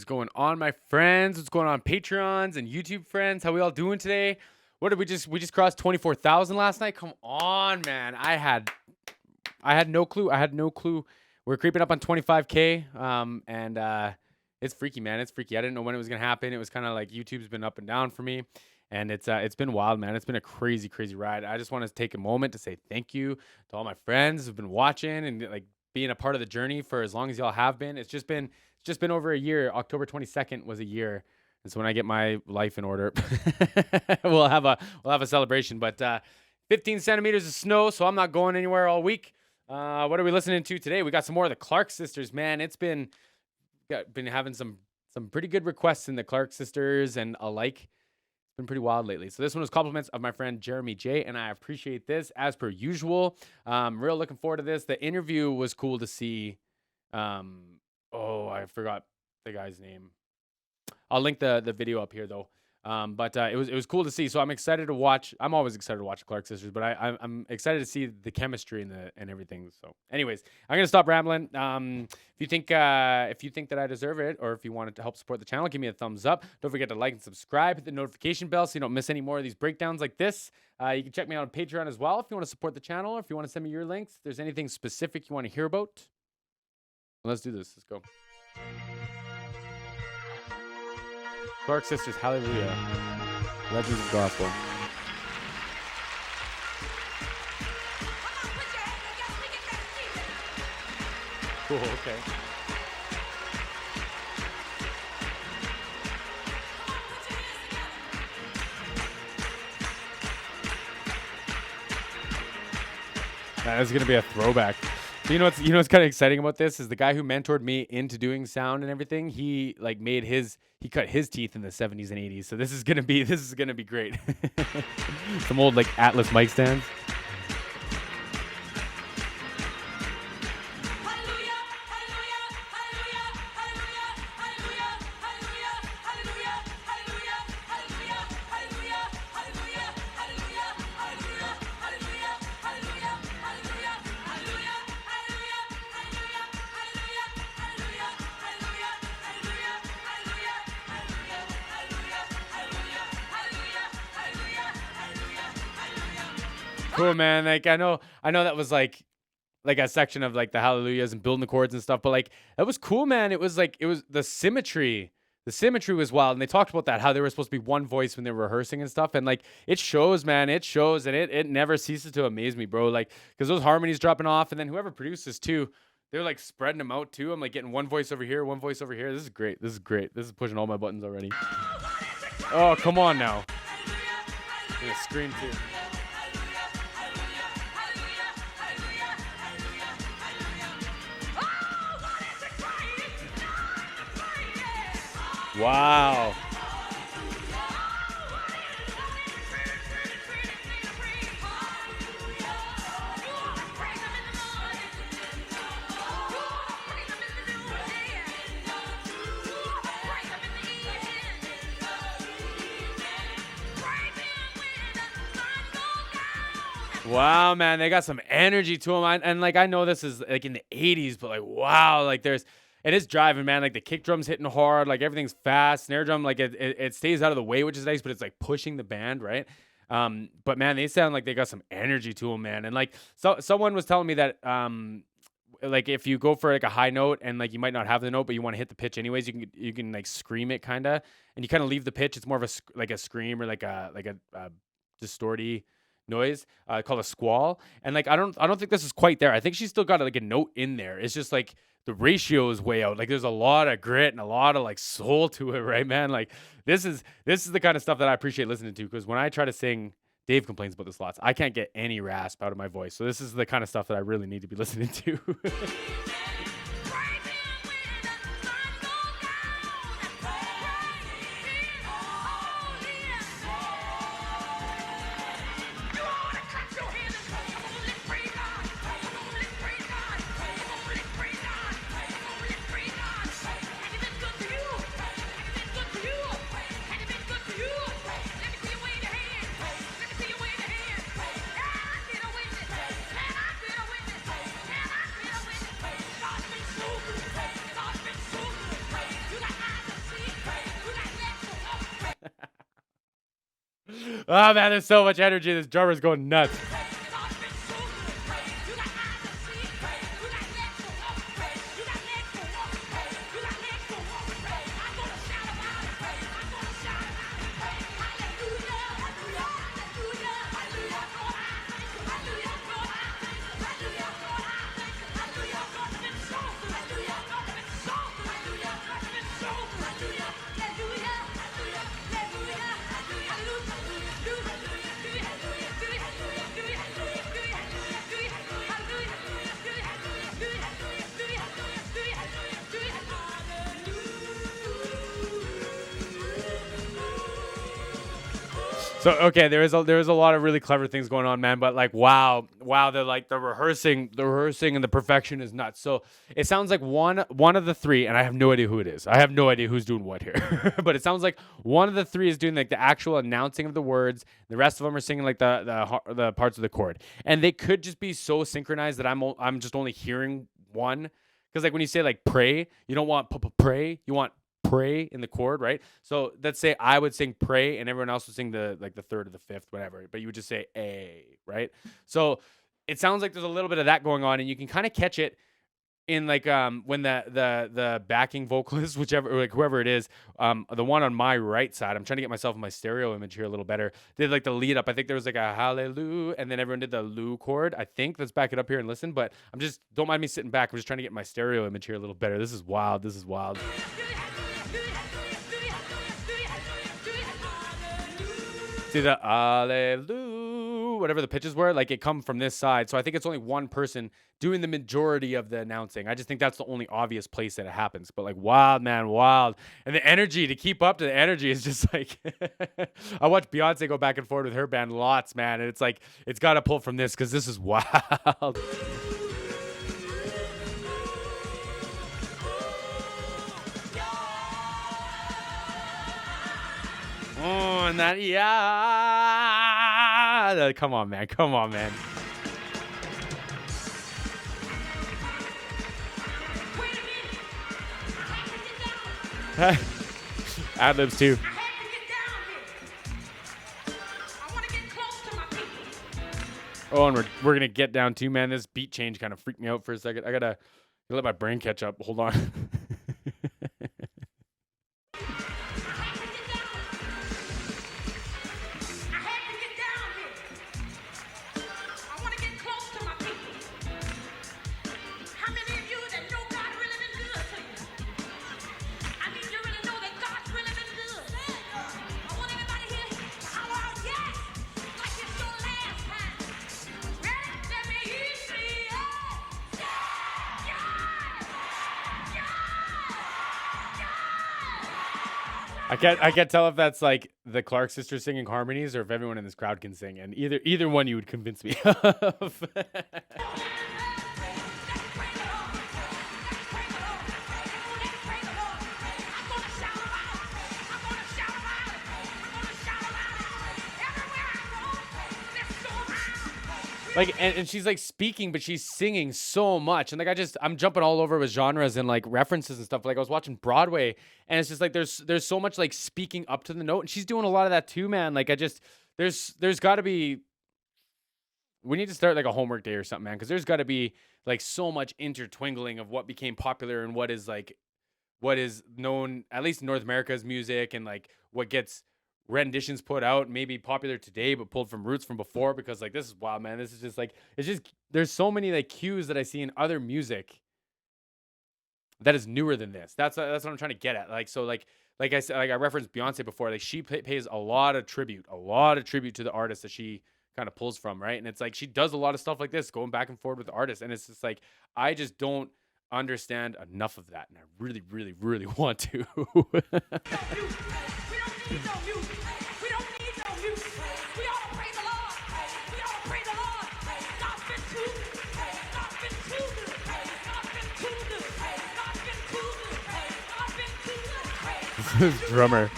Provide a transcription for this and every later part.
is going on, my friends? What's going on, Patreons and YouTube friends? How we all doing today? What did we just crossed 24,000 last night? Come on, man. I had no clue. We're creeping up on 25K. And it's freaky, man. It's freaky. I didn't know when it was gonna happen. It was kind of like YouTube's been up and down for me. And it's been wild, man. It's been a crazy, crazy ride. I just want to take a moment to say thank you to all my friends who've been watching and like being a part of the journey for as long as y'all have been. It's just been over a year. October 22nd was a year. And so when I get my life in order, we'll have a celebration. But 15 centimeters of snow, so I'm not going anywhere all week. What are we listening to today? We got some more of the Clark sisters, man. It's been having some pretty good requests in the Clark sisters and alike. It's been pretty wild lately. So this one was compliments of my friend Jeremy J, and I appreciate this as per usual. Real looking forward to this. The interview was cool to see. I forgot the guy's name. I'll link the video up here though. But it was cool to see. So I'm excited to watch. I'm always excited to watch the Clark sisters, but I'm excited to see the chemistry and everything. So, anyways, I'm gonna stop rambling. If you think that I deserve it, or if you wanted to help support the channel, give me a thumbs up. Don't forget to like and subscribe. Hit the notification bell so you don't miss any more of these breakdowns like this. You can check me out on Patreon as well if you want to support the channel, or if you want to send me your links. If there's anything specific you want to hear about, let's do this. Let's go. Clark sisters, Hellelujah. Legends of Gospel. Cool, okay. Man, this is gonna be a throwback. So you know what's kind of exciting about this is the guy who mentored me into doing sound and everything. He cut his teeth in the 70s and 80s. So this is gonna be great. Some old like Atlas mic stands. Cool, man. Like I know that was like a section of like the hallelujahs and building the chords and stuff, but like that was cool, man. It was the symmetry. The symmetry was wild, and they talked about that, how they were supposed to be one voice when they were rehearsing and stuff, and like it shows, man. It shows, and it never ceases to amaze me, bro. Like because those harmonies dropping off, and then whoever produces too, they're like spreading them out too. I'm like getting one voice over here, one voice over here. This is great. This is pushing all my buttons already. Oh, come on now. Yeah, scream too. Wow. Wow, man, they got some energy to them. And like I know this is like in the 80s, but like wow, like it is driving, man. Like the kick drum's hitting hard, like everything's fast. Snare drum, like it stays out of the way, which is nice, but it's like pushing the band, right? But man, they sound like they got some energy to them, man. And like someone was telling me that like if you go for like a high note and like you might not have the note, but you want to hit the pitch anyways, you can like scream it kind of, and you kind of leave the pitch. It's more of a scream or like a distorty noise called a squall. And like I don't think this is quite there. I think she's still got like a note in there. It's just like the ratio is way out. Like there's a lot of grit and a lot of like soul to it, right, man? Like this is the kind of stuff that I appreciate listening to, because when I try to sing, Dave complains about this lots. I can't get any rasp out of my voice. So this is the kind of stuff that I really need to be listening to. Oh man, there's so much energy. This drummer's going nuts. So okay, there is a lot of really clever things going on, man. But like, wow, they're like the rehearsing and the perfection is nuts. So it sounds like one of the three, and I have no idea who it is. I have no idea who's doing what here. But it sounds like one of the three is doing like the actual announcing of the words. The rest of them are singing like the parts of the chord, and they could just be so synchronized that I'm just only hearing one. Because like when you say like pray, you don't want pray, you want pray in the chord, right? So let's say I would sing pray and everyone else would sing the third or the fifth, whatever, but you would just say a, right? So it sounds like there's a little bit of that going on, and you can kind of catch it in like when the backing vocalist, whichever, like whoever it is, the one on my right side, I'm trying to get myself in my stereo image here a little better, did like the lead up. I think there was like a hallelujah, and then everyone did the lu chord. I think let's back it up here and listen, but don't mind me sitting back. I'm just trying to get my stereo image here a little better. This is wild. See the hallelujah, whatever the pitches were, like it come from this side. So I think it's only one person doing the majority of the announcing. I just think that's the only obvious place that it happens. But like, wild, man, wild. And the energy, to keep up to the energy is just like, I watch Beyonce go back and forth with her band lots, man. And it's like, it's got to pull from this because this is wild. Oh, and that, yeah. Come on, man. Ad-libs too. Oh, and we're gonna get down too, man. This beat change kind of freaked me out for a second. I gotta let my brain catch up. Hold on. I can't tell if that's like the Clark sisters singing harmonies or if everyone in this crowd can sing, and either one you would convince me of. Like, and she's like speaking, but she's singing so much. And like, I'm jumping all over with genres and like references and stuff. Like I was watching Broadway, and it's just like, there's so much like speaking up to the note, and she's doing a lot of that too, man. Like there's gotta be, we need to start like a homework day or something, man. Cause there's gotta be like so much intertwingling of what became popular and what is known, at least in North America, as music, and like what gets renditions put out, maybe popular today, but pulled from roots from before. Because like, this is wild, man. This is just like, it's just, there's so many like cues that I see in other music that is newer than this. That's what I'm trying to get at. Like, so like I said, like I referenced Beyonce before, like she pays a lot of tribute to the artist that she kind of pulls from, right? And it's like, she does a lot of stuff like this, going back and forth with the artist. And it's just like, I just don't understand enough of that. And I really, really, really want to. This drummer.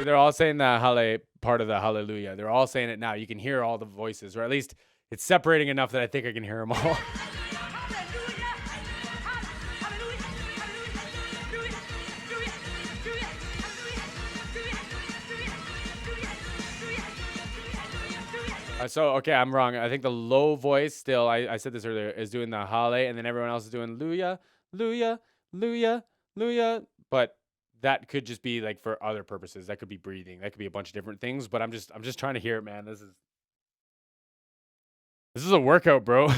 They're all saying the halle part of the hallelujah. They're all saying it now. You can hear all the voices, or at least It's separating enough that I think I can hear them all. So, okay, I'm wrong. I think the low voice still, I said this earlier, is doing the hale, and then everyone else is doing Luya, Luya, Luya, Luya. But that could just be like for other purposes. That could be breathing. That could be a bunch of different things. But I'm just trying to hear it, man. This is a workout, bro.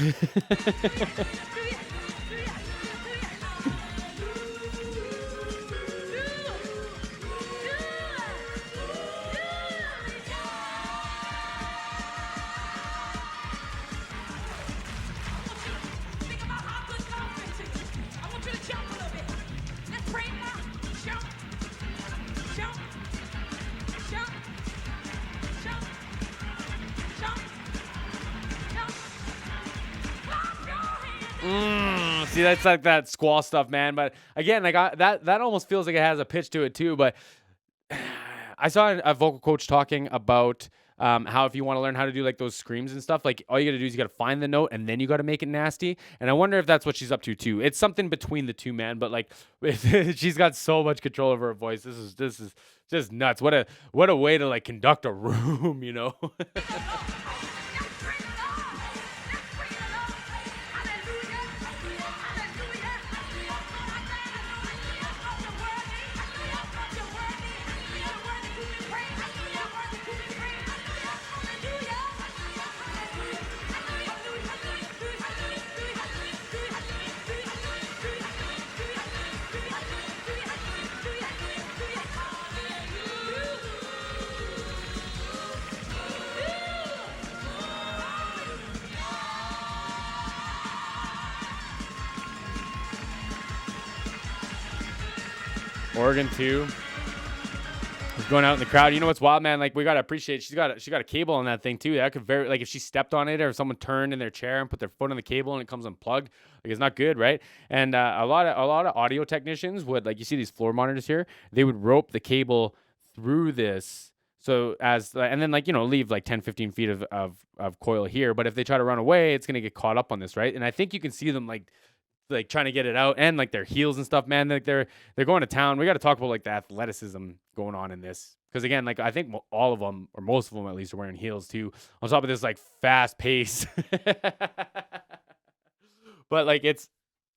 See, that's like that squall stuff, man. But again, like that almost feels like it has a pitch to it too. But I saw a vocal coach talking about how if you want to learn how to do like those screams and stuff, like all you got to do is you got to find the note and then you got to make it nasty. And I wonder if that's what she's up to too. It's something between the two, man. But like she's got so much control over her voice. This is just nuts. What a way to like conduct a room, you know. Oregon too. He's going out in the crowd. You know what's wild, man? Like we gotta appreciate she got a cable on that thing too. That could very like if she stepped on it or if someone turned in their chair and put their foot on the cable and it comes unplugged, like it's not good, right? And a lot of audio technicians would like you see these floor monitors here. They would rope the cable through this. So and then like, you know, leave like 10, 15 feet of coil here. But if they try to run away, it's going to get caught up on this, right? And I think you can see them like trying to get it out and like their heels and stuff, man. Like they're going to town. We got to talk about like the athleticism going on in this. Because again, like I think all of them or most of them at least are wearing heels too. On top of this like fast pace. But like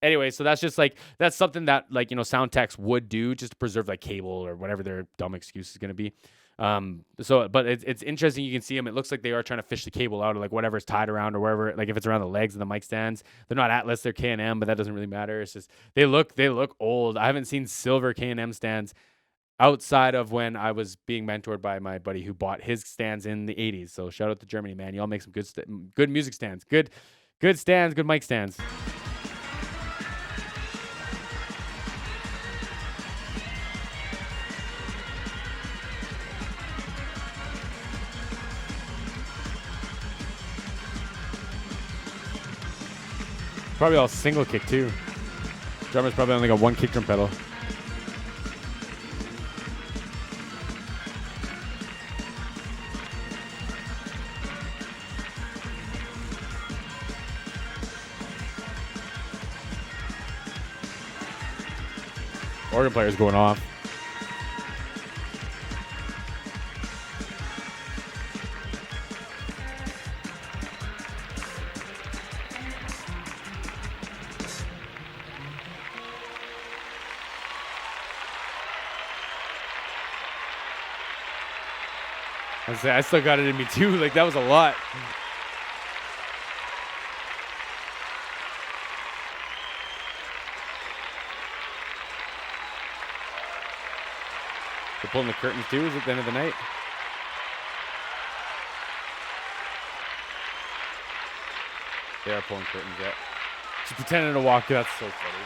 anyway, so that's just like, that's something that like, you know, sound techs would do just to preserve like cable or whatever their dumb excuse is going to be. But it's interesting. You can see them. It looks like they are trying to fish the cable out of like whatever's tied around or wherever, like if it's around the legs of the mic stands. They're not Atlas, they're K&M, but that doesn't really matter. It's just, they look old. I haven't seen silver K&M stands outside of when I was being mentored by my buddy who bought his stands in the 80s. So shout out to Germany, man. Y'all make some good music stands, good stands, good mic stands. Probably all single kick too. Drummer's probably only got one kick drum pedal. Organ player's going off. I still got it in me too. Like that was a lot. They're pulling the curtains too. Is it the end of the night? They are pulling curtains. Yeah. She's pretending to walk. That's so funny.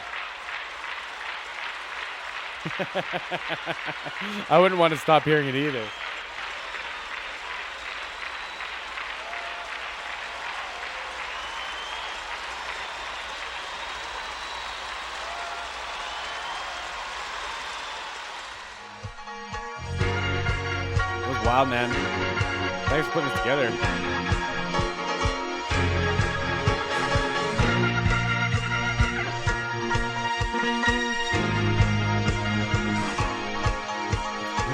I wouldn't want to stop hearing it either. Wow, man. Thanks for putting this together.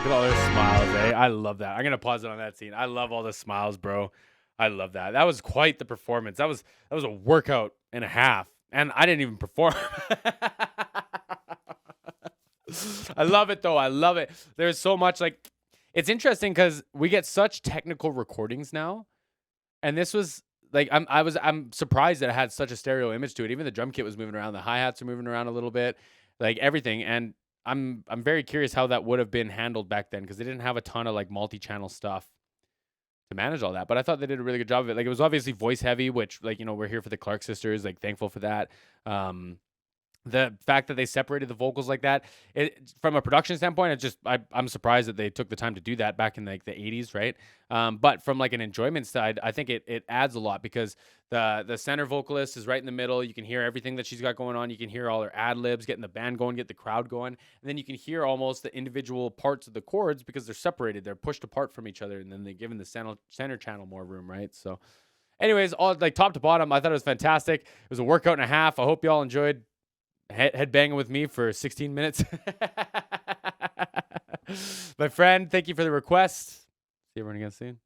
at all their smiles, eh? I love that. I'm gonna pause it on that scene. I love all the smiles, bro. I love that. That was quite the performance. That was a workout and a half, and I didn't even perform. I love it though. I love it. There's so much like it's interesting because we get such technical recordings now, and this was like I'm surprised that it had such a stereo image to it. Even the drum kit was moving around, the hi hats are moving around a little bit, like everything. And I'm very curious how that would have been handled back then because they didn't have a ton of like multi-channel stuff to manage all that. But I thought they did a really good job of it. Like it was obviously voice heavy, which like we're here for the Clark sisters, like thankful for that. The fact that they separated the vocals like that, from a production standpoint, I'm surprised that they took the time to do that back in like the 80s, right? But from like an enjoyment side, I think it adds a lot because the center vocalist is right in the middle. You can hear everything that she's got going on. You can hear all her ad libs, getting the band going, get the crowd going, and then you can hear almost the individual parts of the chords because they're separated, they're pushed apart from each other, and then they're giving the center channel more room, right? So, anyways, all like top to bottom, I thought it was fantastic. It was a workout and a half. I hope y'all enjoyed head banging with me for 16 minutes. My friend, thank you for the request. See everyone again soon.